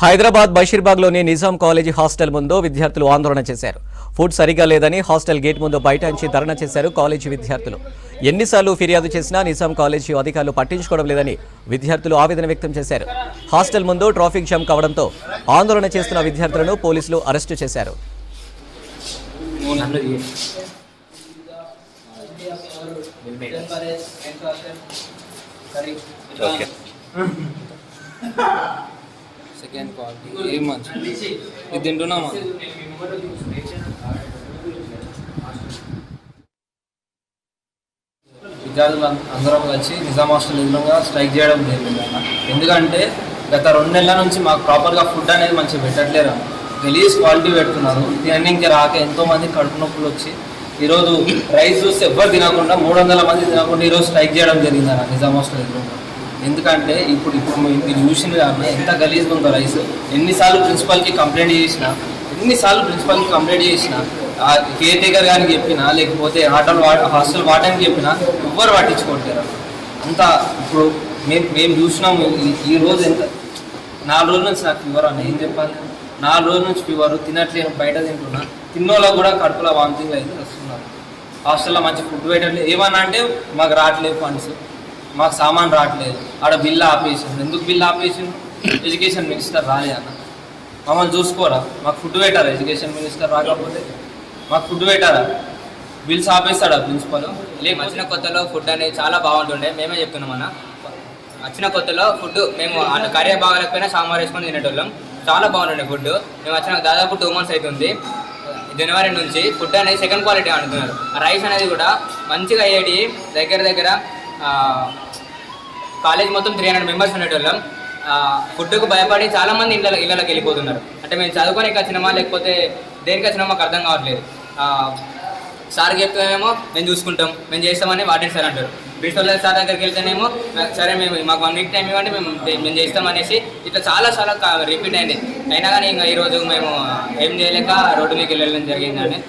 Hyderabad బషీర్బాగ్లోని Nizam college hostel ముందు విద్యార్థులు ఆందోళన చేశారు. ఫుడ్ సరిగా లేదని హాస్టల్ గేట్ ముందు బైఠాయించి ధర్నా చేశారు కాలేజీ విద్యార్థులు. ఎన్నిసార్లు ఫిర్యాదు చేసినా నిజాం కాలేజీ అధికారులు పట్టించుకోవడం లేదని విద్యార్థులు ఆవేదన వ్యక్తం చేశారు. హాస్టల్ ముందు ట్రాఫిక్ జామ్ కావడంతో ఆందోళన చేస్తున్న విద్యార్థులను పోలీసులు అరెస్టు చేశారు. సెకండ్ క్వాలిటీ ఏం మంచి ఇది తింటున్నామా? విద్యార్థులు అందరం కలిసి నిజాం హాస్టల్ ఎదురుగా స్ట్రైక్ చేయడం జరిగింది అన్న. ఎందుకంటే గత 2 నెలల నుంచి మాకు ప్రాపర్గా ఫుడ్ అనేది మంచిగా పెట్టట్లేరు అన్న. గలీజ్ క్వాలిటీ పెడుతున్నారు. తినడానికి రాక ఎంతోమంది కడుపు నొప్పులు వచ్చి ఈరోజు రైస్ చూస్తే ఎవ్వరు తినకుండా 300 మంది తినకుండా ఈరోజు స్ట్రైక్ చేయడం జరిగింది అన్న నిజాం హాస్టల్ ఎదురుగా. ఎందుకంటే ఇప్పుడు మీరు చూసిన కానీ ఎంత గలీజ్గా ఉందో రైస్. ఎన్నిసార్లు ప్రిన్సిపల్కి కంప్లైంట్ చేసినా కేర్ టేకర్ గారికి చెప్పినా లేకపోతే హాస్టల్ వాడడానికి చెప్పినా ఎవ్వరు పట్టించుకోవట్లేరు. అంతా ఇప్పుడు మేము చూసినాము. ఈ రోజు ఎంత 4 రోజుల నుంచి నాకు ఫీవర్ అన్న. ఏం చెప్పాలి, 4 రోజుల నుంచి ఫీవర్, తినట్లేను, బయట తింటున్నా. తిన్నోళ్ళకు కూడా కడుపులో వామిటింగ్ అయితే వస్తున్నారు. హాస్టల్లో మంచి ఫుడ్ పెట్టట్లేదు. ఏమన్నా అంటే మాకు రావట్లేదు ఫండ్స్, మాకు సామాన్ రావట్లేదు, ఆడ బిల్లు ఆపేసిండు. ఎందుకు బిల్లు ఆపేసిండు? ఎడ్యుకేషన్ మినిస్టర్ రాలే అన్న. మమ్మల్ని చూసుకోరా, మాకు ఫుడ్ పెట్టారా? ఎడ్యుకేషన్ మినిస్టర్ రాకపోతే మాకు ఫుడ్ పెట్టారా? బిల్స్ ఆపేస్తాడా ప్రిన్సిపల్? వచ్చిన కొత్తలో ఫుడ్ అనేది చాలా బాగుంటుండే. మేమే చెప్తున్నాం అన్న, వచ్చిన కొత్తలో ఫుడ్ మేము కర్రీ బాగాలేకపోయినా సాంబార్ వేసుకొని తినేటోళ్ళం. చాలా బాగుంటుండే ఫుడ్. మేము వచ్చిన దాదాపు 2 months అవుతుంది. జనవరి నుంచి ఫుడ్ అనేది సెకండ్ క్వాలిటీ అంటున్నారు. రైస్ అనేది కూడా మంచిగా అయ్యేది. దగ్గర కాలేజ్ మొత్తం 300 members ఉండేటోళ్ళం. ఫుడ్కు భయపడి చాలామంది ఇళ్ళకి వెళ్ళిపోతున్నారు. అంటే మేము చదువుకోనికి వచ్చినామా లేకపోతే దేనికి వచ్చినామా మాకు అర్థం కావట్లేదు. సార్కి చెప్తేనేమో మేము చూసుకుంటాం, మేము చేస్తామని వాటిని సార్ అంటారు. ప్రిన్సిపల్ సార్ దగ్గరికి వెళ్తేనేమో సరే మేము మాకు 1 week టైం ఇవ్వండి, మేము చేస్తామనేసి ఇట్లా చాలా రిపీట్ అయింది. అయినా కానీ ఇంకా ఈరోజు మేము ఏం చేయలేక రోడ్డు మీకు వెళ్ళడం జరిగిందండి.